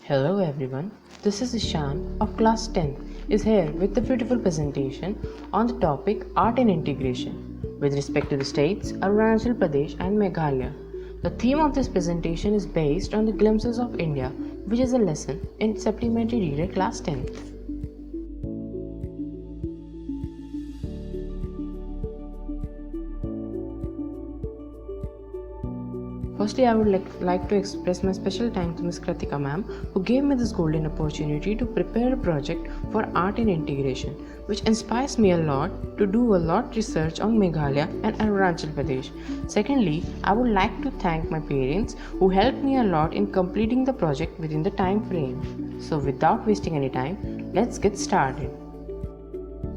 Hello everyone, this is Ishan of class 10th is here with the beautiful presentation on the topic Art and Integration with respect to the states Arunachal Pradesh and Meghalaya. The theme of this presentation is based on the glimpses of India, which is a lesson in supplementary reader class 10th. Firstly, I would like to express my special thanks to Ms. Kratika ma'am who gave me this golden opportunity to prepare a project for art and integration, which inspires me a lot to do a lot research on Meghalaya and Arunachal Pradesh. Secondly, I would like to thank my parents who helped me a lot in completing the project within the time frame. So without wasting any time, let's get started.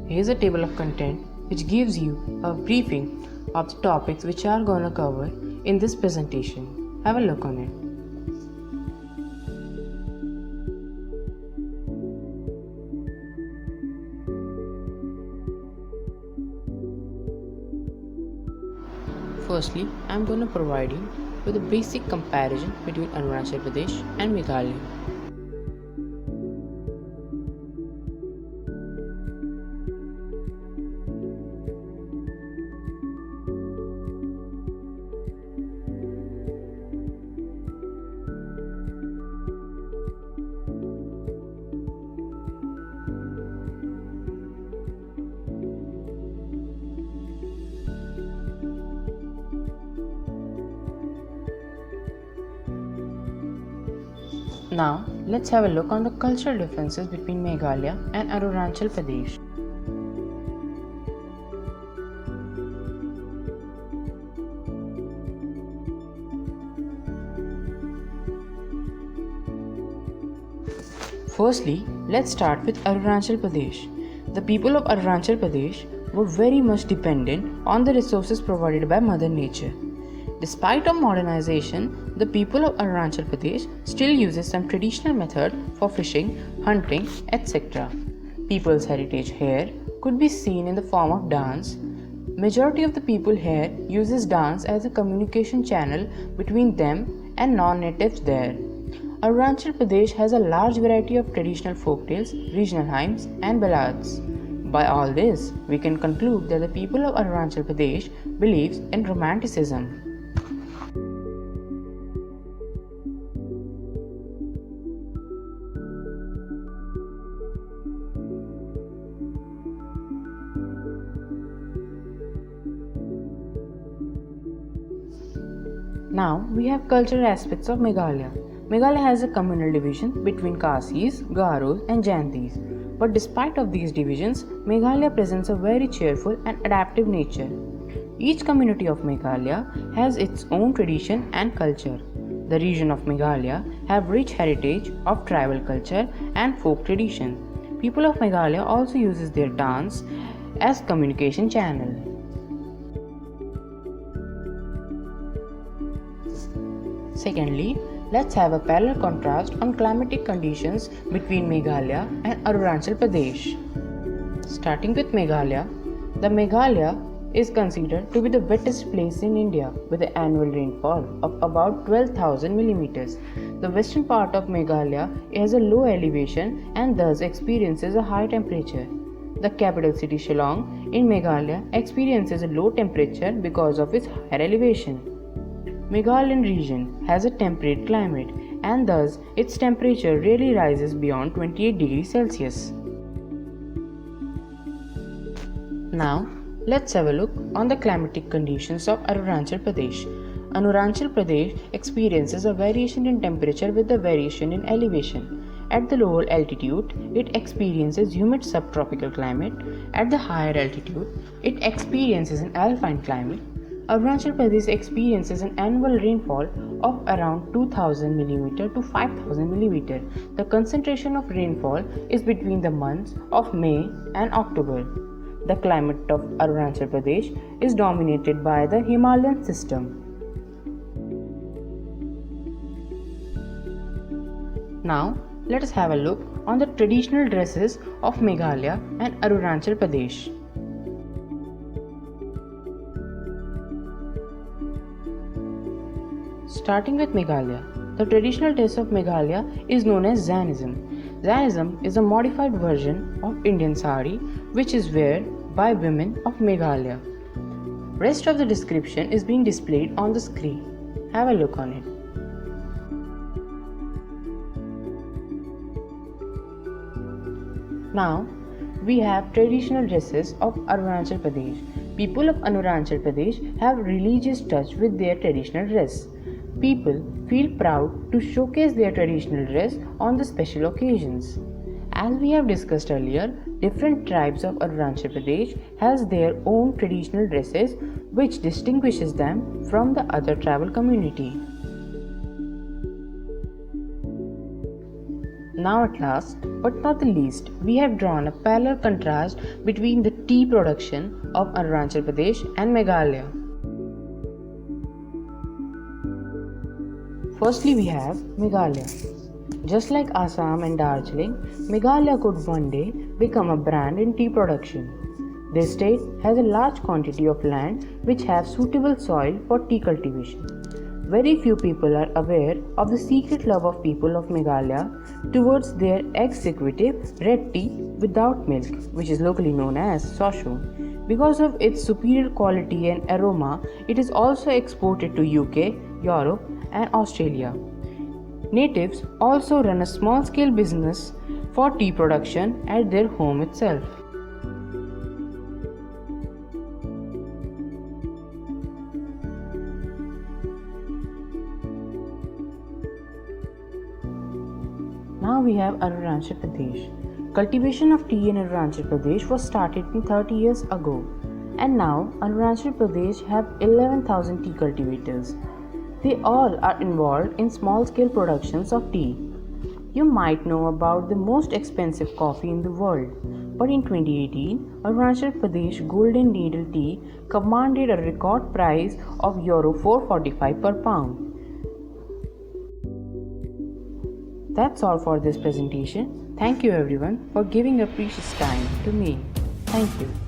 Here's a table of content which gives you a briefing of the topics which are gonna cover in this presentation. Have a look on it. Firstly, I am going to provide you with a basic comparison between Arunachal Pradesh and Meghalaya. Now, let's have a look on the cultural differences between Meghalaya and Arunachal Pradesh. Firstly, let's start with Arunachal Pradesh. The people of Arunachal Pradesh were very much dependent on the resources provided by Mother Nature. Despite of modernization, the people of Arunachal Pradesh still uses some traditional method for fishing, hunting, etc. People's heritage here could be seen in the form of dance. Majority of the people here uses dance as a communication channel between them and non-natives there. Arunachal Pradesh has a large variety of traditional folktales, regional hymns and ballads. By all this, we can conclude that the people of Arunachal Pradesh believes in romanticism. Now we have cultural aspects of Meghalaya. Meghalaya has a communal division between Khasis, Garos and Jaintis. But despite of these divisions, Meghalaya presents a very cheerful and adaptive nature. Each community of Meghalaya has its own tradition and culture. The region of Meghalaya have rich heritage of tribal culture and folk tradition. People of Meghalaya also uses their dance as communication channel. Secondly, let's have a parallel contrast on climatic conditions between Meghalaya and Arunachal Pradesh. Starting with Meghalaya, the Meghalaya is considered to be the wettest place in India with an annual rainfall of about 12,000 millimeters. The western part of Meghalaya has a low elevation and thus experiences a high temperature. The capital city Shillong in Meghalaya experiences a low temperature because of its higher elevation. Meghalayan region has a temperate climate and thus its temperature rarely rises beyond 28 degrees Celsius. Now, let's have a look on the climatic conditions of Arunachal Pradesh. Arunachal Pradesh experiences a variation in temperature with a variation in elevation. At the lower altitude, it experiences humid subtropical climate. At the higher altitude, it experiences an alpine climate. Arunachal Pradesh experiences an annual rainfall of around 2000 mm to 5000 mm. The concentration of rainfall is between the months of May and October. The climate of Arunachal Pradesh is dominated by the Himalayan system. Now, let us have a look on the traditional dresses of Meghalaya and Arunachal Pradesh. Starting with Meghalaya, the traditional dress of Meghalaya is known as Jainism. Jainism is a modified version of Indian sari which is worn by women of Meghalaya. Rest of the description is being displayed on the screen. Have a look on it. Now, we have traditional dresses of Arunachal Pradesh. People of Arunachal Pradesh have religious touch with their traditional dress. People feel proud to showcase their traditional dress on the special occasions. As we have discussed earlier, different tribes of Arunachal Pradesh has their own traditional dresses which distinguishes them from the other tribal community. Now at last, but not the least, we have drawn a parallel contrast between the tea production of Arunachal Pradesh and Meghalaya. Firstly, we have Meghalaya. Just like Assam and Darjeeling, Meghalaya could one day become a brand in tea production. This state has a large quantity of land which have suitable soil for tea cultivation. Very few people are aware of the secret love of people of Meghalaya towards their exquisite red tea without milk, which is locally known as sosho. Because of its superior quality and aroma, it is also exported to UK, Europe, and Australia. Natives also run a small-scale business for tea production at their home itself. Now we have Arunachal Pradesh. Cultivation of tea in Arunachal Pradesh was started 30 years ago, and now Arunachal Pradesh have 11,000 tea cultivators. They all are involved in small-scale productions of tea. You might know about the most expensive coffee in the world, but in 2018, Arunachal Pradesh Golden Needle Tea commanded a record price of Euro 445 per pound. That's all for this presentation. Thank you everyone for giving your precious time to me. Thank you.